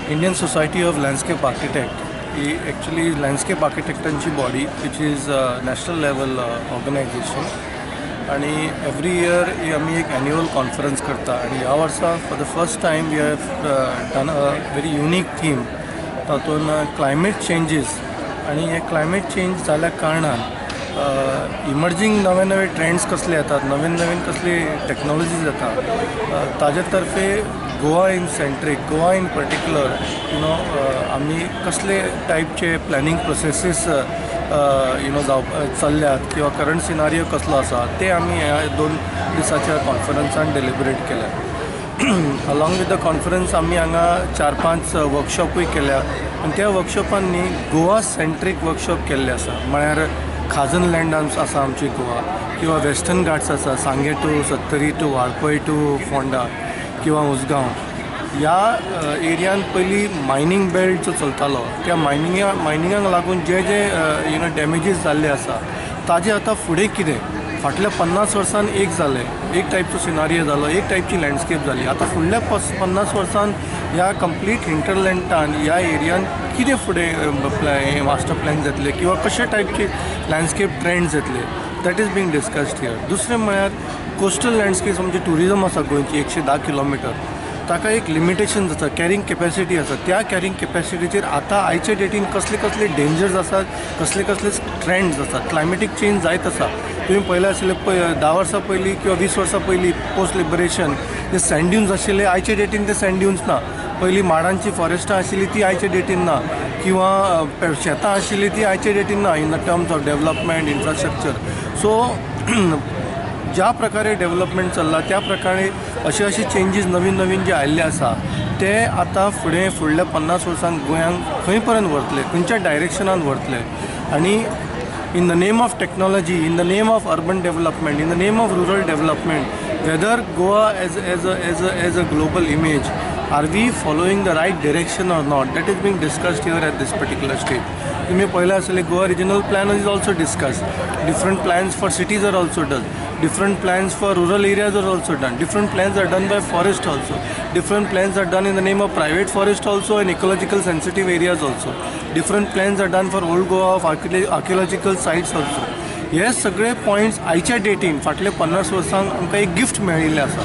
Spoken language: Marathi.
Indian Society of Landscape Architect ही ॲक्च्युली लँडस्केप आर्किटेक्टांची body which is national level organisation आणि एवरी इयर आम्ही एक ॲन्युअल कॉन्फरन्स करता आणि ह्या वर्सा for the first time we have done a very unique theme तातूंत क्लायमेट चेंजीस आणि हे क्लायमेट चेंज जाल्या कारणान इमर्जींग नवे नवे ट्रेंड्स कसले येतात नवीन कसली टेक्नॉलॉजीज येतात ताजे तर्फे Goa in centric Goa in particular आम्ही कसले टायपचे प्लॅनिंग प्रोसेसीस चल्ल्यात किंवा करंट सिनारियो कसलो आसा ते आम्ही ह्या 2 दिसाच्या कॉन्फरन्सान डेलिब्रेट केल्या. अलॉंग विथ द कॉन्फरन्स आम्ही हांगा 4-5 वर्कशॉपूय केल्या आणि त्या वर्कशॉपांनी गोवा सेंट्रीक वर्कशॉप केल्ले आसा. म्हळ्यार खाजन लँड आसा आमची गोवा किंवा वेस्टर्न घाट्स आसा Sanguem to Sattari to Valpoi to Ponda किंवा उसगांव ह्या एरियान पयलीं मायनींग बेल्ट जो चलतालो त्या मायनिंगाक लागून जे डॅमेजीस जाल्ले आसा ताजे आतां फुडें कितें फाटल्या 50 वर्सान एक जालें एक टायपचो सिनारियो जालो एक टायपची लँडस्केप जाली. आतां फुडल्या 50 वर्सान ह्या कंप्लीट हिंटरलँडान ह्या एरियान कितें फुडें मास्टर प्लॅन जातले किंवा कशे टायपचे लँडस्केप ट्रेंड्स येतले that is being discussed here. दुसरें म्हळ्यार कोस्टल लँडस्केप म्हणजे ट्युरिजम आसा गोंयची 110 किलोमिटर ताका एक लिमिटेशन आसा कॅरींग कॅपॅसिटी आसा. त्या कॅरींग कॅपॅसिटीचेर आतां आयचे डेटीन कसले डेंजर्स आसात कसले ट्रेंड्स आसात. क्लायमेटीक चेंज जायत आसा. तुम्ही पयलें आशिल्ले 10 वर्सां पयलीं किंवा 20 वर्सां पयलीं पोस्ट लिबरेशन जे सँड ड्यून्स आशिल्ले आयचे डेटीन ते सँड ड्यून्स ना. पयलीं माडांची फॉरेस्टां आशिल्ली ती आयचे डेटीन ना किंवा शेतां आशिल्ली ती आयचे डेटीन ना in the terms of development infrastructure. So ज्या प्रकारे डेवलपमेंट चल्ला त्या प्रकारे अशी चेंजीस नवीन जे आयिल्ले आसा ते आतां फुडल्या 50 वर्सांक गोंयांक खंय पर्यंत व्हरतले खंयच्या डायरेक्शनान व्हरतले. आणि in the name of technology, in the name of urban development, in the name of rural development, whether Goa as a global image, are we following the right direction or not? That is being discussed here at this particular stage. तुम्ही पहिले असले Goa regional plan is also discussed. Different plans for cities are also done. Different plans for rural areas are also done. Different plans are done by forest also. Different plans are done in the name of private forest also and ecological sensitive areas also. Different plans are done for old Goa of archaeological sites also. हे सगळे पॉइंट्स आयच्या डेटीन फाटले 50 वर्सांक आमकां एक गिफ्ट मेळिल्लें आसा.